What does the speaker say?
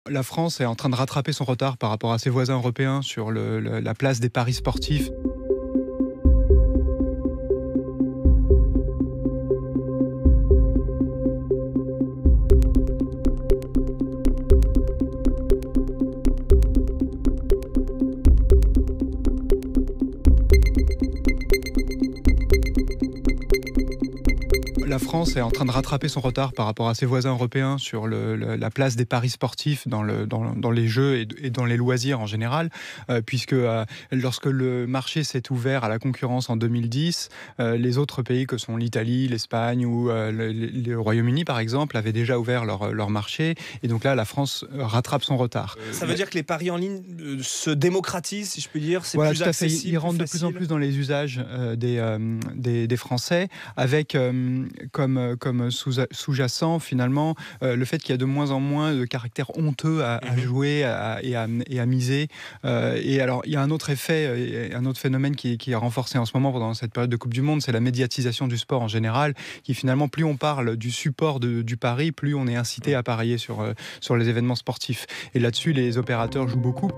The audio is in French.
La France est en train de rattraper son retard par rapport à ses voisins européens sur la place des paris sportifs. La France est en train de rattraper son retard par rapport à ses voisins européens sur la place des paris sportifs dans les jeux et dans les loisirs en général, puisque lorsque le marché s'est ouvert à la concurrence en 2010, les autres pays que sont l'Italie, l'Espagne ou le Royaume-Uni par exemple avaient déjà ouvert leur marché, et donc là la France rattrape son retard. Ça veut dire que les paris en ligne se démocratisent, si je puis dire, c'est Voilà, plus tout à fait. accessible, Ils rentrent de plus en facile. plus dans les usages des Français, avec comme sous-jacent finalement le fait qu'il y a de moins en moins de caractère honteux à jouer et à miser. Et alors il y a un autre effet, et un autre phénomène qui est renforcé en ce moment pendant cette période de Coupe du Monde, c'est la médiatisation du sport en général, qui finalement, plus on parle du support du pari, plus on est incité à parier sur les événements sportifs. Et là-dessus, les opérateurs jouent beaucoup.